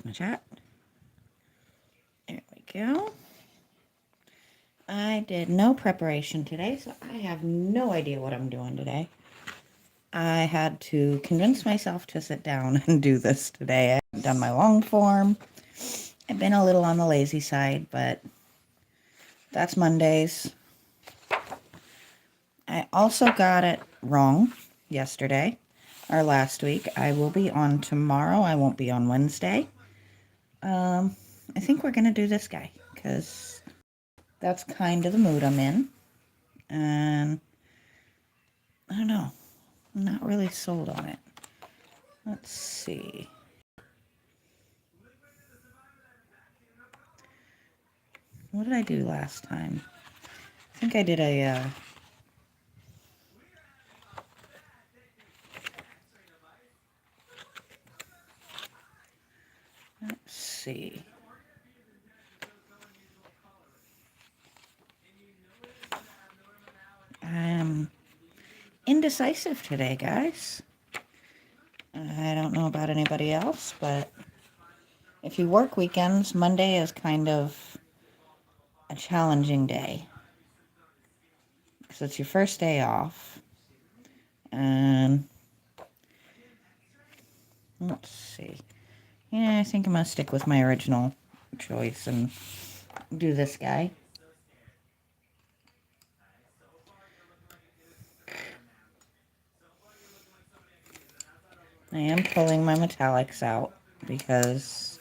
My chat. There we go. I did no preparation today, so I have no idea what I'm doing today. I had to convince myself to sit down and do this today. I haven't done my long form. I've been a little on the lazy side, but that's Mondays. I also got it wrong yesterday, or last week. I will be on tomorrow. I won't be on Wednesday. I think we're going to do this guy, because that's kind of the mood I'm in. And I don't know. I'm not really sold on it. Let's see. What did I do last time? I think I did a, let's see. I'm indecisive today, guys. I don't know about anybody else, but if you work weekends, Monday is kind of a challenging day. Because it's your first day off. And let's see. Yeah, I think I'm going to stick with my original choice and do this guy. I am pulling my metallics out because...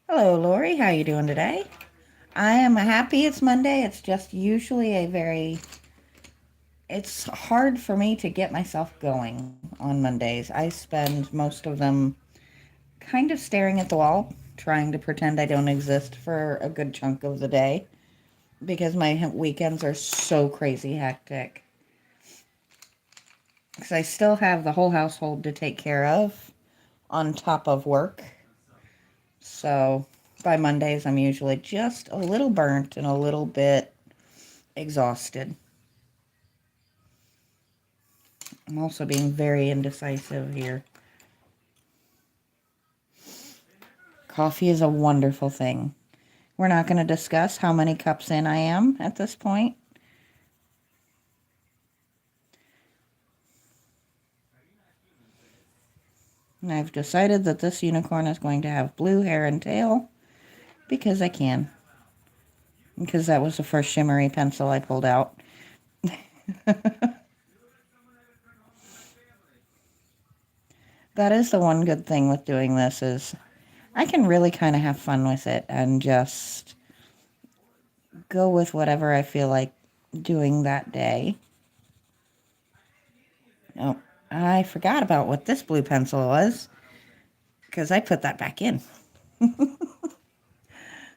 Hello, Lori. How you doing today? I am happy it's Monday. It's just usually it's hard for me to get myself going on Mondays. I spend most of them kind of staring at the wall, trying to pretend I don't exist for a good chunk of the day because my weekends are so crazy hectic. Because I still have the whole household to take care of on top of work. So by Mondays, I'm usually just a little burnt and a little bit exhausted. I'm also being very indecisive here. Coffee is a wonderful thing. We're not going to discuss how many cups in I am at this point. And I've decided that this unicorn is going to have blue hair and tail because I can. Because that was the first shimmery pencil I pulled out. That is the one good thing with doing this is I can really kind of have fun with it and just go with whatever I feel like doing that day. Oh, I forgot about what this blue pencil was because I put that back in.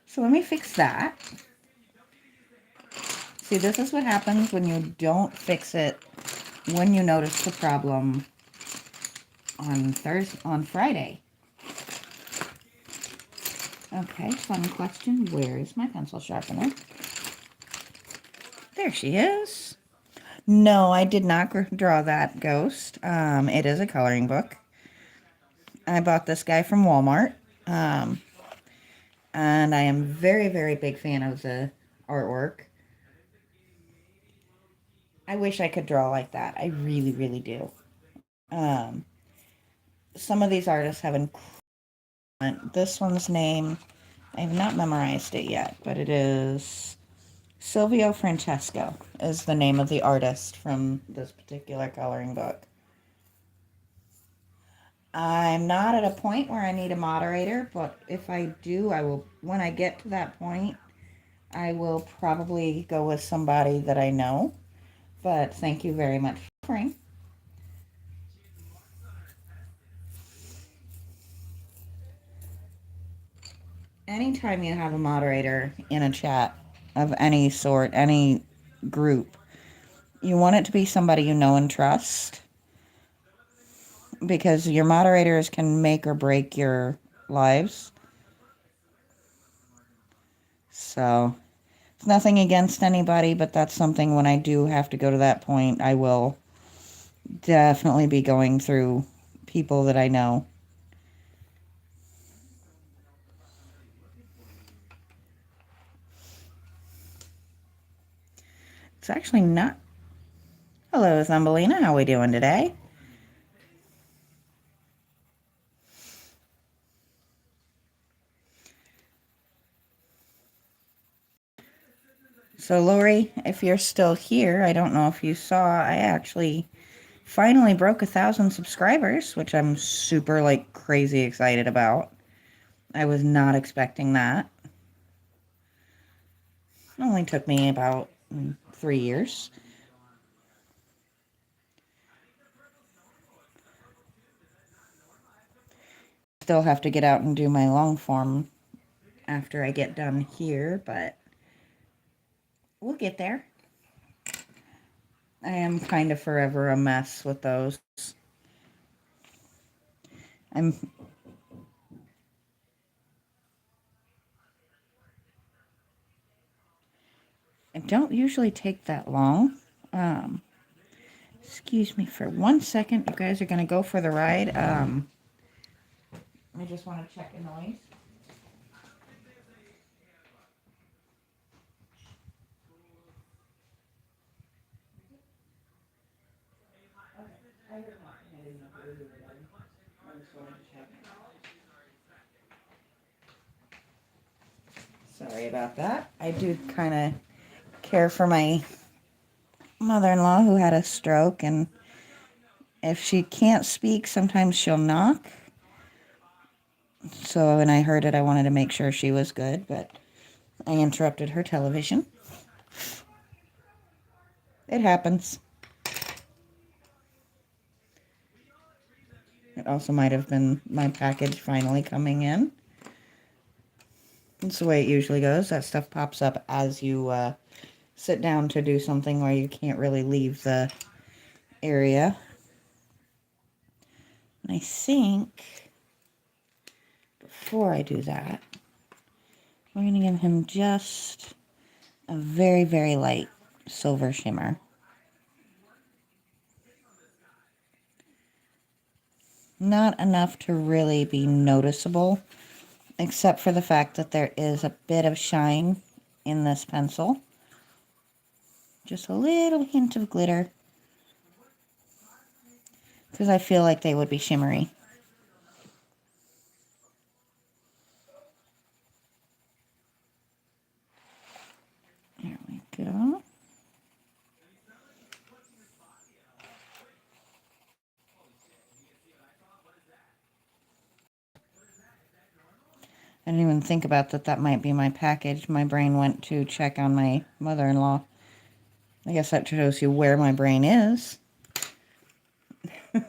So let me fix that. See, this is what happens when you don't fix it when you notice the problem on Friday. Okay, fun question. Where is my pencil sharpener? There she is. No, I did not draw that ghost. It is a coloring book. I bought this guy from Walmart. And I am very, very big fan of the artwork. I wish I could draw like that. I really, really do. Some of these artists have this one's name, I have not memorized it yet, but it is Silvio Francesco is the name of the artist from this particular coloring book. I'm not at a point where I need a moderator, but if I do, I will, when I get to that point, I will probably go with somebody that I know. But thank you very much for offering. Anytime you have a moderator in a chat of any sort, any group, you want it to be somebody you know and trust because your moderators can make or break your lives. So it's nothing against anybody, but that's something when I do have to go to that point, I will definitely be going through people that I know. It's actually not. Hello, Thumbelina. How we doing today? So, Lori, if you're still here, I don't know if you saw, I actually finally broke 1,000 subscribers, which I'm super, like, crazy excited about. I was not expecting that. It only took me about 3 years. Still have to get out and do my long form after I get done here, but we'll get there. I am kind of forever a mess with those. I don't usually take that long. Excuse me for 1 second. You guys are going to go for the ride. I just want to check a noise. Sorry about that. I do kind of care for my mother-in-law who had a stroke, and if she can't speak, sometimes she'll knock. So, when I heard it, I wanted to make sure she was good, but I interrupted her television. It happens. It also might have been my package finally coming in. That's the way it usually goes. That stuff pops up as you sit down to do something where you can't really leave the area. And I think before I do that, we're going to give him just a very, very light silver shimmer. Not enough to really be noticeable, except for the fact that there is a bit of shine in this pencil. Just a little hint of glitter, because I feel like they would be shimmery. There we go. I didn't even think about that might be my package. My brain went to check on my mother-in-law. I guess that shows you where my brain is. At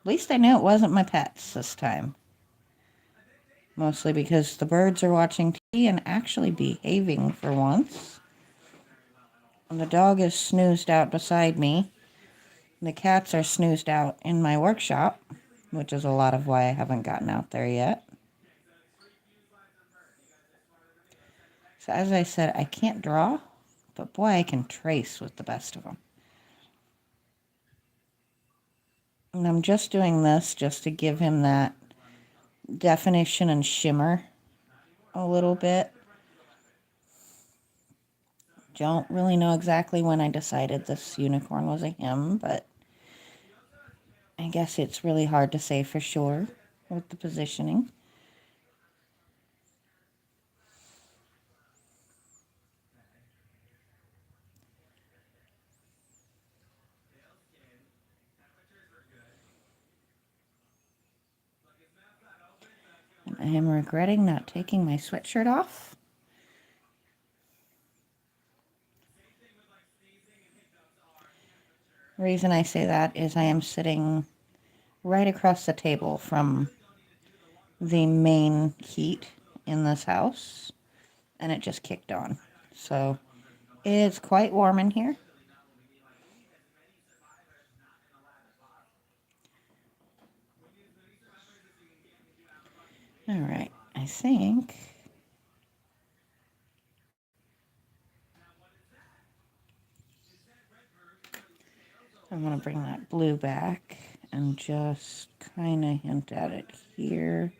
least I knew it wasn't my pets this time. Mostly because the birds are watching TV and actually behaving for once. And the dog is snoozed out beside me. The cats are snoozed out in my workshop, which is a lot of why I haven't gotten out there yet. So as I said, I can't draw, but boy, I can trace with the best of them. And I'm just doing this just to give him that definition and shimmer a little bit. Don't really know exactly when I decided this unicorn was a him, but I guess it's really hard to say for sure with the positioning. And I am regretting not taking my sweatshirt off. The reason I say that is I am sitting right across the table from the main heat in this house, and it just kicked on. So it's quite warm in here. All right, I think I'm going to bring that blue back and just kind of hint at it here.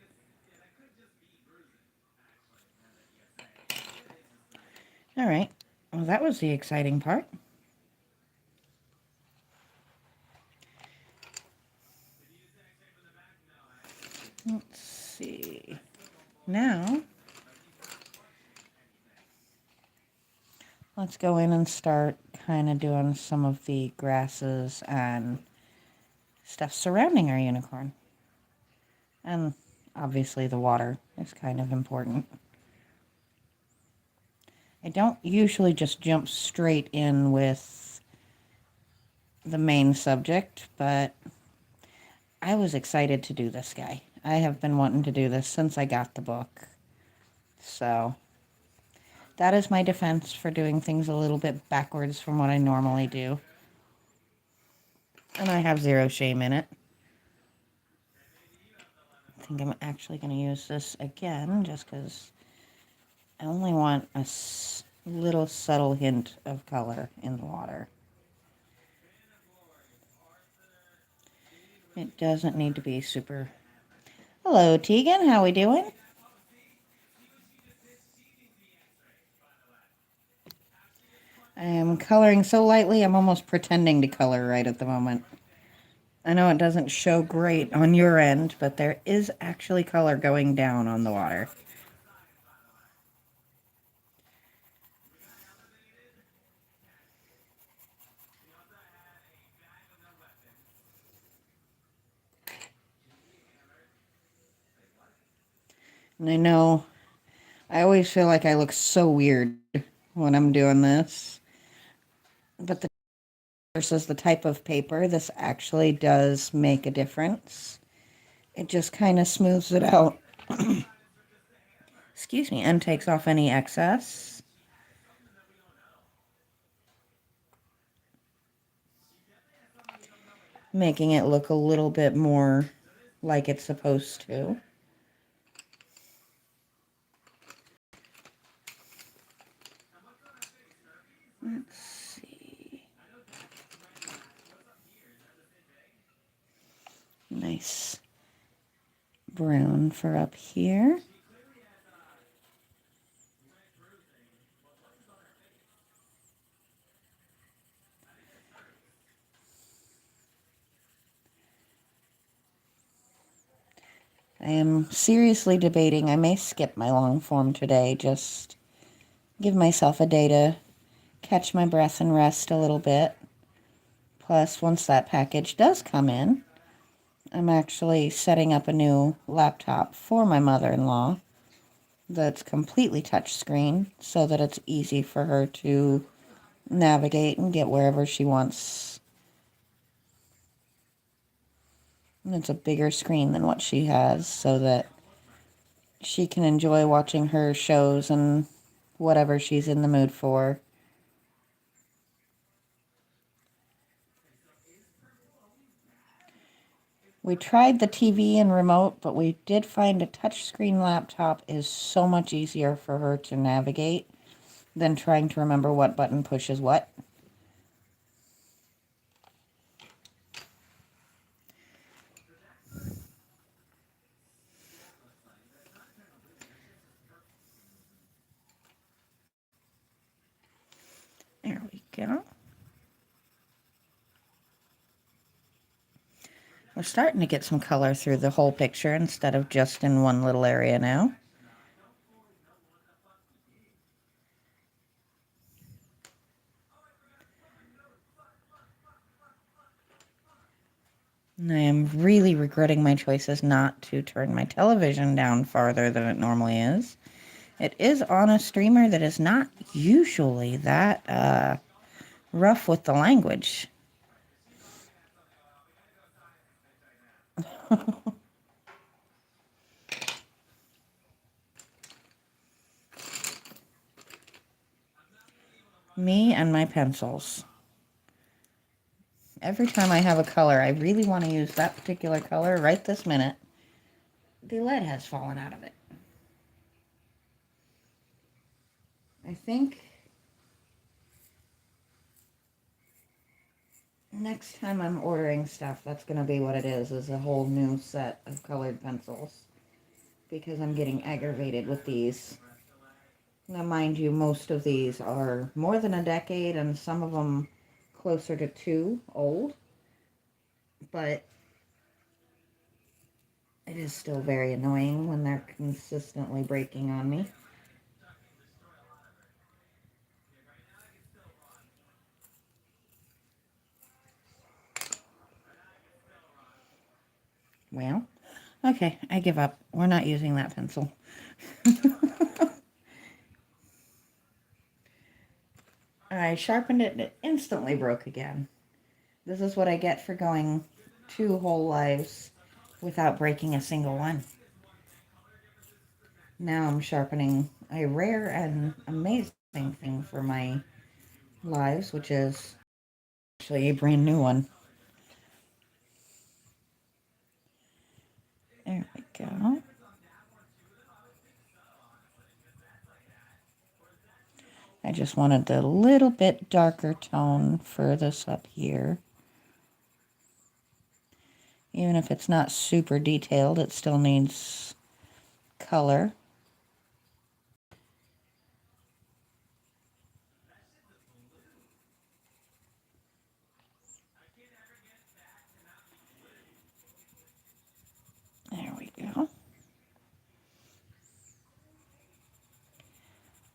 All right. Well, that was the exciting part. Let's see. Now, let's go in and start kind of doing some of the grasses and stuff surrounding our unicorn. And obviously the water is kind of important. I don't usually just jump straight in with the main subject, but I was excited to do this guy. I have been wanting to do this since I got the book. So that is my defense for doing things a little bit backwards from what I normally do. And I have zero shame in it. I think I'm actually going to use this again just because I only want a little subtle hint of color in the water. It doesn't need to be super... Hello, Tegan. How we doing? I am coloring so lightly, I'm almost pretending to color right at the moment. I know it doesn't show great on your end, but there is actually color going down on the water. And I know I always feel like I look so weird when I'm doing this. But the versus the type of paper, this actually does make a difference. It just kind of smooths it out. Excuse me, and takes off any excess. Making it look a little bit more like it's supposed to. Let's see. Nice brown for up here. I am seriously debating. I may skip my long form today, just give myself a day to catch my breath and rest a little bit. Plus, once that package does come in, I'm actually setting up a new laptop for my mother-in-law that's completely touchscreen so that it's easy for her to navigate and get wherever she wants. And it's a bigger screen than what she has so that she can enjoy watching her shows and whatever she's in the mood for. We tried the TV and remote, but we did find a touchscreen laptop is so much easier for her to navigate than trying to remember what button pushes what. There we go. We're starting to get some color through the whole picture instead of just in one little area now. And I am really regretting my choices not to turn my television down farther than it normally is. It is on a streamer that is not usually that rough with the language. Me and my pencils. Every time I have a color, I really want to use that particular color right this minute. The lead has fallen out of it. I think next time I'm ordering stuff, that's going to be what it is a whole new set of colored pencils. Because I'm getting aggravated with these. Now, mind you, most of these are more than a decade and some of them closer to 2 old, but it is still very annoying when they're consistently breaking on me. Well, okay, I give up. We're not using that pencil. I sharpened it and it instantly broke again. This is what I get for going 2 whole lives without breaking a single one. Now I'm sharpening a rare and amazing thing for my lives, which is actually a brand new one. There we go. I just wanted a little bit darker tone for this up here. Even if it's not super detailed, it still needs color. There we go.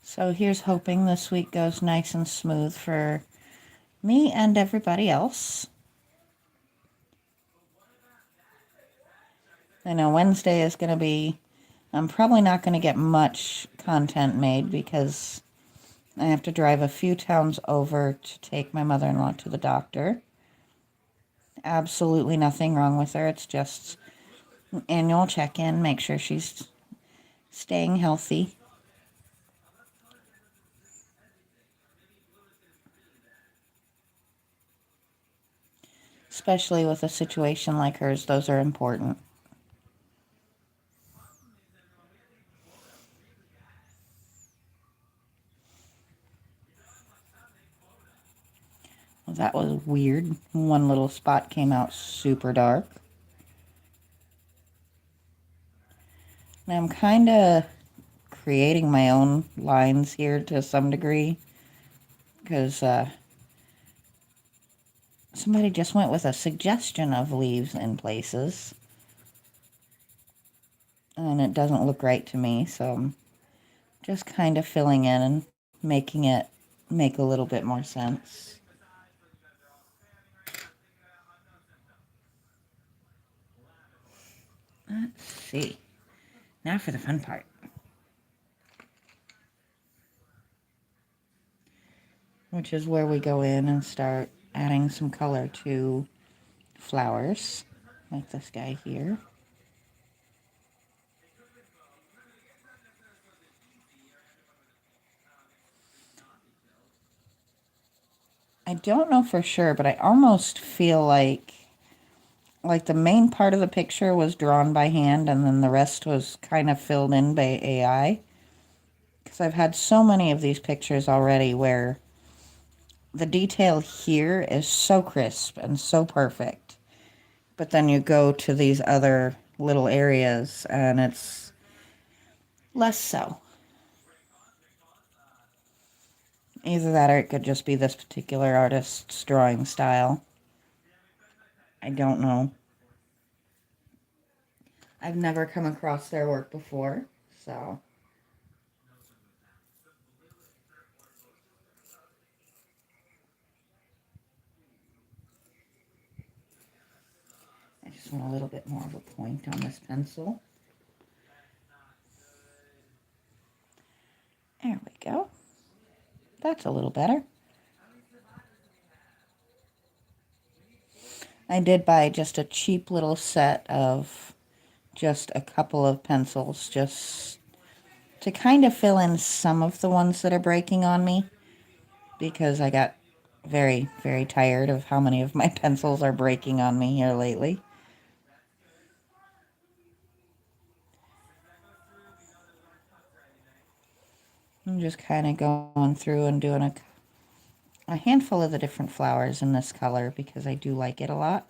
So here's hoping this week goes nice and smooth for me and everybody else. I know Wednesday is going to be, I'm probably not going to get much content made because I have to drive a few towns over to take my mother-in-law to the doctor. Absolutely nothing wrong with her. It's just an annual check-in, make sure she's staying healthy. Especially with a situation like hers, those are important. Well, that was weird. One little spot came out super dark. And I'm kind of creating my own lines here to some degree because somebody just went with a suggestion of leaves in places and it doesn't look right to me, so I'm just kind of filling in and making it make a little bit more sense. Let's see. Now for the fun part. Which is where we go in and start adding some color to flowers, like this guy here. I don't know for sure, but I almost feel like the main part of the picture was drawn by hand and then the rest was kind of filled in by AI. Because I've had so many of these pictures already where the detail here is so crisp and so perfect. But then you go to these other little areas and it's less so. Either that or it could just be this particular artist's drawing style. I don't know. I've never come across their work before, so. I just want a little bit more of a point on this pencil. There we go. That's a little better. I did buy just a cheap little set of just a couple of pencils just to kind of fill in some of the ones that are breaking on me because I got very, very tired of how many of my pencils are breaking on me here lately. I'm just kind of going through and doing a handful of the different flowers in this color because I do like it a lot.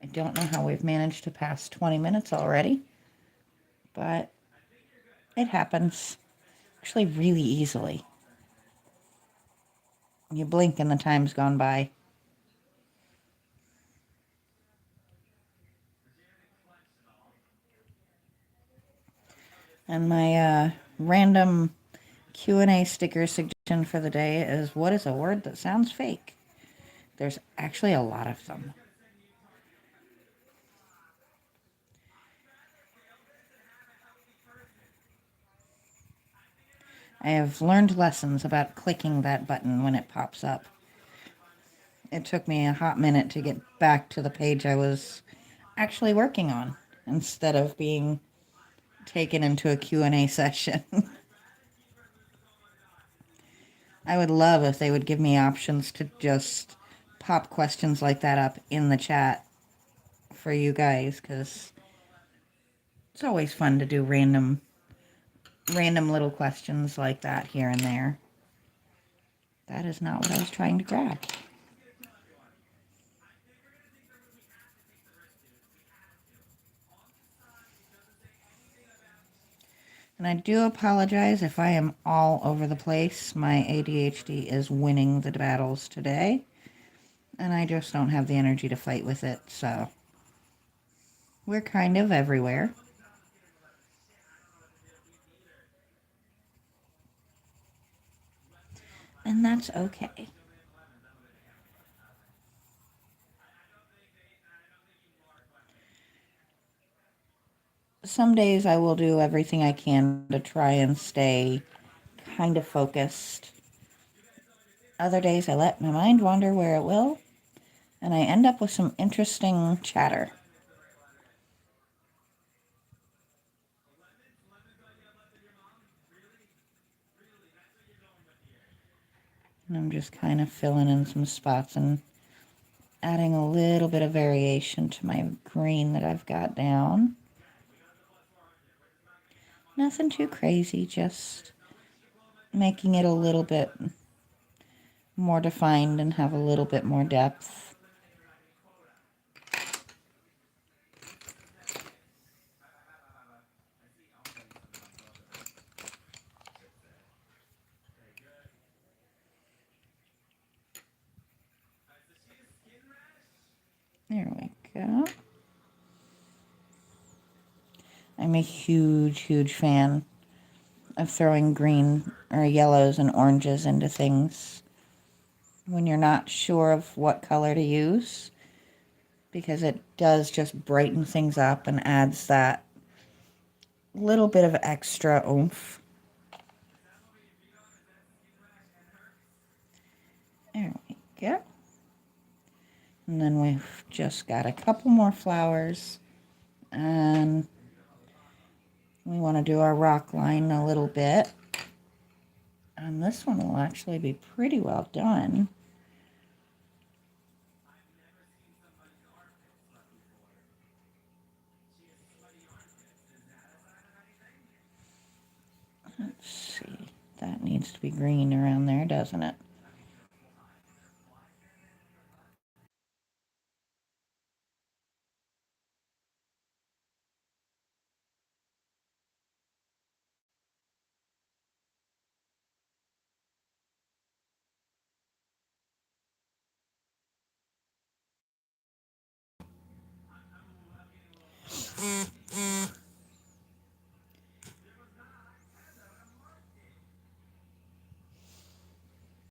I don't know how we've managed to pass 20 minutes already, but It happens actually really easily. You blink and the time's gone by. And my random Q&A sticker suggestion for the day is, what is a word that sounds fake? There's actually a lot of them. I have learned lessons about clicking that button when it pops up. It took me a hot minute to get back to the page I was actually working on instead of being taken into a Q&A session. I would love if they would give me options to just pop questions like that up in the chat for you guys, because it's always fun to do random little questions like that here and there. That is not what I was trying to grab. And I do apologize if I am all over the place. My ADHD is winning the battles today, and I just don't have the energy to fight with it, so we're kind of everywhere. And that's okay. Some days I will do everything I can to try and stay kind of focused. Other days I let my mind wander where it will, and I end up with some interesting chatter. And I'm just kind of filling in some spots and adding a little bit of variation to my green that I've got down. Nothing too crazy, just making it a little bit more defined and have a little bit more depth. There we go. I'm a huge fan of throwing green or yellows and oranges into things when you're not sure of what color to use, because it does just brighten things up and adds that little bit of extra oomph. There we go. And then we've just got a couple more flowers, and we want to do our rock line a little bit. And this one will actually be pretty well done. Let's see. That needs to be green around there, doesn't it?